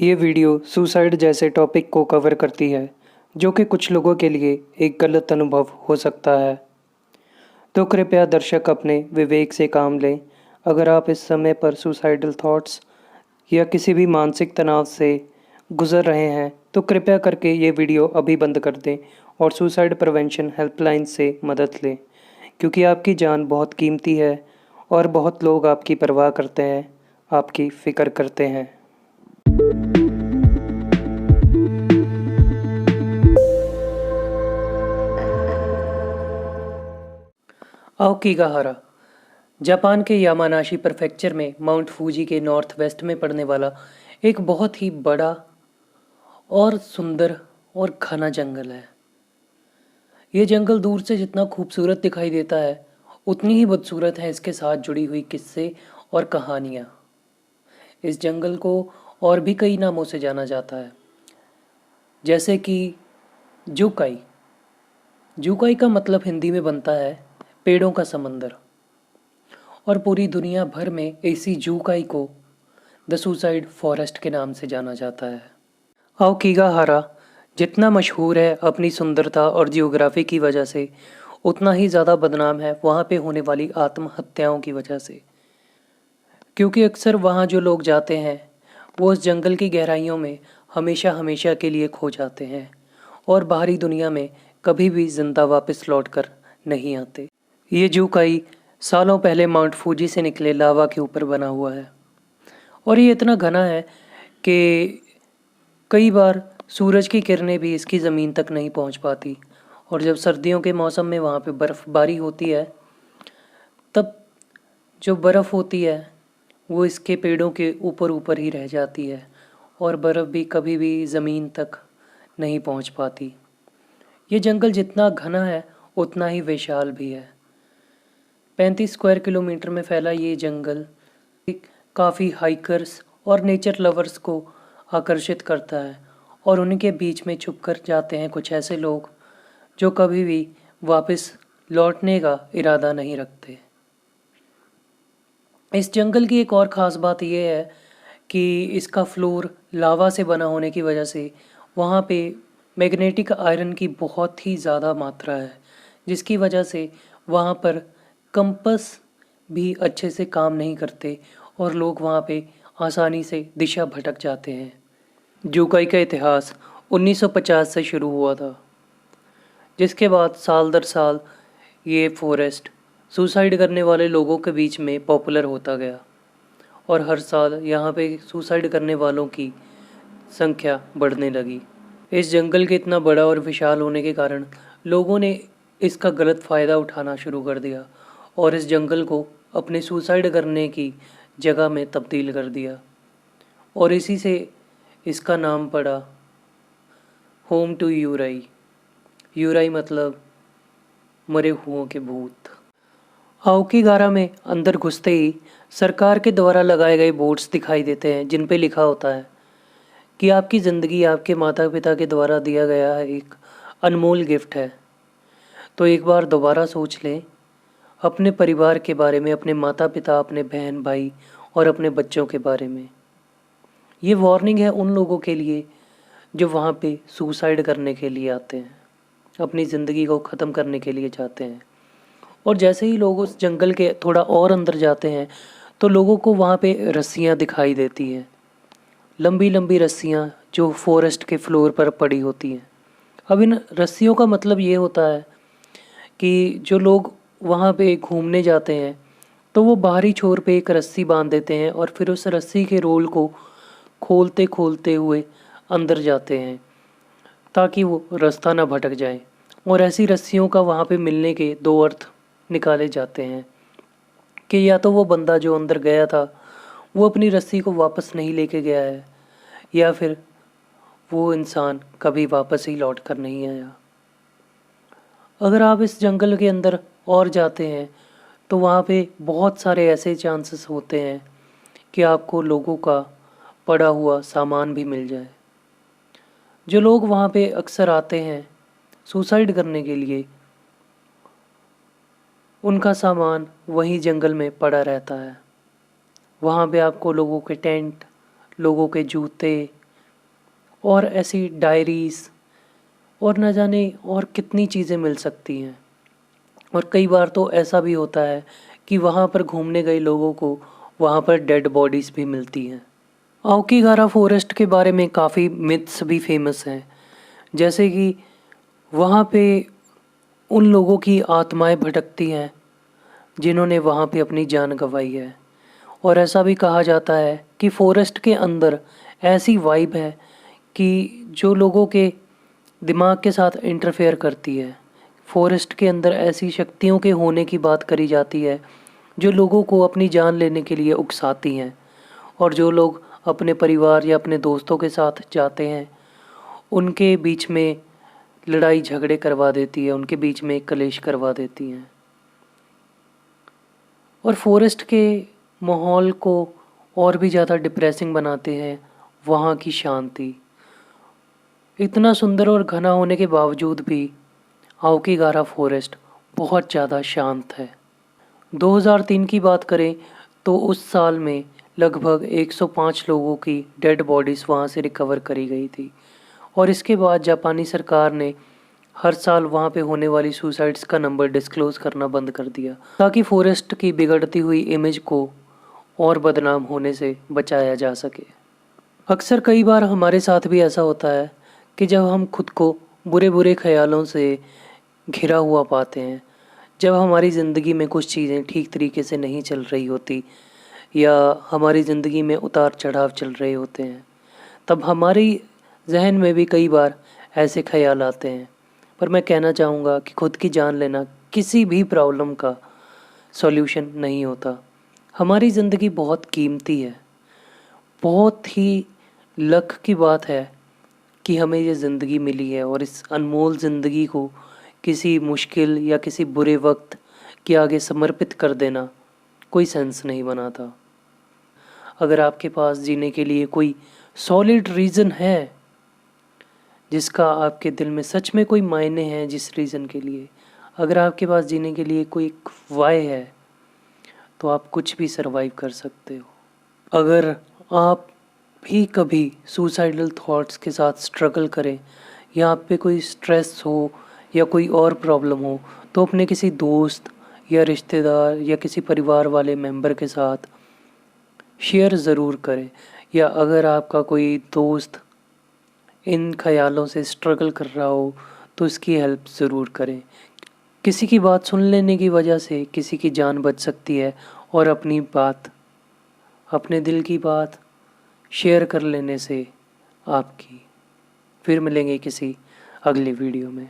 ये video suicide जैसे topic को कवर करती है जो कि कुछ लोगों के लिए एक गलत अनुभव हो सकता है। तो कृपया दर्शक अपने विवेक से काम लें। अगर आप इस समय पर सुसाइडल थॉट्स या किसी भी मानसिक तनाव से गुजर रहे हैं तो कृपया करके ये वीडियो अभी बंद कर दें और सुसाइड प्रिवेंशन हेल्पलाइन से मदद लें, क्योंकि आपकी जान बहुत कीमती है और बहुत लोग आपकी परवाह करते हैं, आपकी फ़िक्र करते हैं। आओकिगाहारा जापान के यामानाशी प्रेफेक्चर में माउंट फूजी के नॉर्थ वेस्ट में पड़ने वाला एक बहुत ही बड़ा और सुंदर और घना जंगल है। ये जंगल दूर से जितना खूबसूरत दिखाई देता है उतनी ही बदसूरत है इसके साथ जुड़ी हुई किस्से और कहानियाँ। इस जंगल को और भी कई नामों से जाना जाता है, जैसे कि जुकाई। जुकाई का मतलब हिंदी में बनता है पेड़ों का समंदर, और पूरी दुनिया भर में इसी जुकाई को द सुसाइड फॉरेस्ट के नाम से जाना जाता है। आओकिगाहारा जितना मशहूर है अपनी सुंदरता और जियोग्राफी की वजह से, उतना ही ज़्यादा बदनाम है वहाँ पे होने वाली आत्महत्याओं की वजह से। क्योंकि अक्सर वहाँ जो लोग जाते हैं वो उस जंगल की गहराइयों में हमेशा हमेशा के लिए खो जाते हैं और बाहरी दुनिया में कभी भी जिंदा वापस लौट कर नहीं आते। ये जुकाई सालों पहले माउंट फूजी से निकले लावा के ऊपर बना हुआ है, और ये इतना घना है कि कई बार सूरज की किरणें भी इसकी ज़मीन तक नहीं पहुंच पाती, और जब सर्दियों के मौसम में वहाँ पे बर्फ़बारी होती है तब जो बर्फ़ होती है वो इसके पेड़ों के ऊपर ऊपर ही रह जाती है, और बर्फ़ भी कभी भी ज़मीन तक नहीं पहुंच पाती। ये जंगल जितना घना है उतना ही विशाल भी है। 35 स्क्वायर किलोमीटर में फैला ये जंगल काफ़ी हाइकर्स और नेचर लवर्स को आकर्षित करता है, और उनके बीच में छुप कर जाते हैं कुछ ऐसे लोग जो कभी भी वापस लौटने का इरादा नहीं रखते। इस जंगल की एक और ख़ास बात यह है कि इसका फ्लोर लावा से बना होने की वजह से वहाँ पे मैग्नेटिक आयरन की बहुत ही ज़्यादा मात्रा है, जिसकी वजह से वहाँ पर कंपस भी अच्छे से काम नहीं करते और लोग वहाँ पे आसानी से दिशा भटक जाते हैं। जुकाई का इतिहास 1950 से शुरू हुआ था, जिसके बाद साल दर साल ये फॉरेस्ट सुसाइड करने वाले लोगों के बीच में पॉपुलर होता गया, और हर साल यहाँ पे सुसाइड करने वालों की संख्या बढ़ने लगी। इस जंगल के इतना बड़ा और विशाल होने के कारण लोगों ने इसका गलत फ़ायदा उठाना शुरू कर दिया और इस जंगल को अपने सुसाइड करने की जगह में तब्दील कर दिया, और इसी से इसका नाम पड़ा होम टू यूराई। यूराई मतलब मरे हुओं के भूत। आओकिगारा में अंदर घुसते ही सरकार के द्वारा लगाए गए बोर्ड्स दिखाई देते हैं, जिन पे लिखा होता है कि आपकी ज़िंदगी आपके माता पिता के द्वारा दिया गया है एक अनमोल गिफ्ट है। तो एक बार दोबारा सोच लें अपने परिवार के बारे में, अपने माता पिता, अपने बहन भाई और अपने बच्चों के बारे में। ये वार्निंग है उन लोगों के लिए जो वहाँ पे सुसाइड करने के लिए आते हैं, अपनी ज़िंदगी को ख़त्म करने के लिए जाते हैं। और जैसे ही लोग उस जंगल के थोड़ा और अंदर जाते हैं तो लोगों को वहाँ पे रस्सियाँ दिखाई देती हैं, लंबी लंबी रस्सियाँ जो फॉरेस्ट के फ्लोर पर पड़ी होती हैं। अब इन रस्सियों का मतलब ये होता है कि जो लोग वहाँ पे घूमने जाते हैं तो वो बाहरी छोर पे एक रस्सी बांध देते हैं और फिर उस रस्सी के रोल को खोलते खोलते हुए अंदर जाते हैं ताकि वो रास्ता ना भटक जाए। और ऐसी रस्सियों का वहाँ पे मिलने के दो अर्थ निकाले जाते हैं कि या तो वो बंदा जो अंदर गया था वो अपनी रस्सी को वापस नहीं लेके गया है, या फिर वो इंसान कभी वापस ही लौट कर नहीं आया। अगर आप इस जंगल के अंदर और जाते हैं तो वहाँ पे बहुत सारे ऐसे चांसेस होते हैं कि आपको लोगों का पड़ा हुआ सामान भी मिल जाए। जो लोग वहाँ पे अक्सर आते हैं सुसाइड करने के लिए, उनका सामान वहीं जंगल में पड़ा रहता है। वहाँ पे आपको लोगों के टेंट, लोगों के जूते, और ऐसी डायरीज़ और न जाने और कितनी चीज़ें मिल सकती हैं। और कई बार तो ऐसा भी होता है कि वहाँ पर घूमने गए लोगों को वहाँ पर डेड बॉडीज़ भी मिलती हैं। आओकीगारा फॉरेस्ट के बारे में काफ़ी मिथ्स भी फेमस हैं, जैसे कि वहाँ पे उन लोगों की आत्माएं भटकती हैं जिन्होंने वहाँ पे अपनी जान गंवाई है। और ऐसा भी कहा जाता है कि फॉरेस्ट के अंदर ऐसी वाइब है कि जो लोगों के दिमाग के साथ इंटरफेयर करती है। फॉरेस्ट के अंदर ऐसी शक्तियों के होने की बात करी जाती है जो लोगों को अपनी जान लेने के लिए उकसाती हैं, और जो लोग अपने परिवार या अपने दोस्तों के साथ जाते हैं उनके बीच में लड़ाई झगड़े करवा देती है, उनके बीच में कलेश करवा देती हैं। और फॉरेस्ट के माहौल को और भी ज़्यादा डिप्रेसिंग बनाते हैं वहाँ की शांति। इतना सुंदर और घना होने के बावजूद भी आओकीगारा फॉरेस्ट बहुत ज़्यादा शांत है। 2003 की बात करें तो उस साल में लगभग 105 लोगों की डेड बॉडीज़ वहाँ से रिकवर करी गई थी। और इसके बाद जापानी सरकार ने हर साल वहाँ पे होने वाली सुसाइड्स का नंबर डिस्क्लोज़ करना बंद कर दिया, ताकि फॉरेस्ट की बिगड़ती हुई इमेज को और बदनाम होने से बचाया जा सके। अक्सर कई बार हमारे साथ भी ऐसा होता है कि जब हम खुद को बुरे बुरे ख्यालों से घिरा हुआ पाते हैं, जब हमारी ज़िंदगी में कुछ चीज़ें ठीक तरीके से नहीं चल रही होती या हमारी ज़िंदगी में उतार चढ़ाव चल रहे होते हैं, तब हमारी जहन में भी कई बार ऐसे ख्याल आते हैं। पर मैं कहना चाहूँगा कि खुद की जान लेना किसी भी प्रॉब्लम का सॉल्यूशन नहीं होता। हमारी ज़िंदगी बहुत कीमती है, बहुत ही लक की बात है कि हमें ये ज़िंदगी मिली है, और इस अनमोल ज़िंदगी को किसी मुश्किल या किसी बुरे वक्त के आगे समर्पित कर देना कोई सेंस नहीं बनाता। अगर आपके पास जीने के लिए कोई सॉलिड रीज़न है, जिसका आपके दिल में सच में कोई मायने हैं, जिस रीज़न के लिए, अगर आपके पास जीने के लिए कोई एक वाय है, तो आप कुछ भी सरवाइव कर सकते हो। अगर आप भी कभी सुसाइडल थॉट्स के साथ स्ट्रगल करें या आप पे कोई स्ट्रेस हो या कोई और प्रॉब्लम हो, तो अपने किसी दोस्त या रिश्तेदार या किसी परिवार वाले मेंबर के साथ शेयर ज़रूर करें। या अगर आपका कोई दोस्त इन ख़यालों से स्ट्रगल कर रहा हो तो इसकी हेल्प ज़रूर करें। किसी की बात सुन लेने की वजह से किसी की जान बच सकती है, और अपनी बात, अपने दिल की बात शेयर कर लेने से आपकी। फिर मिलेंगे किसी अगली वीडियो में।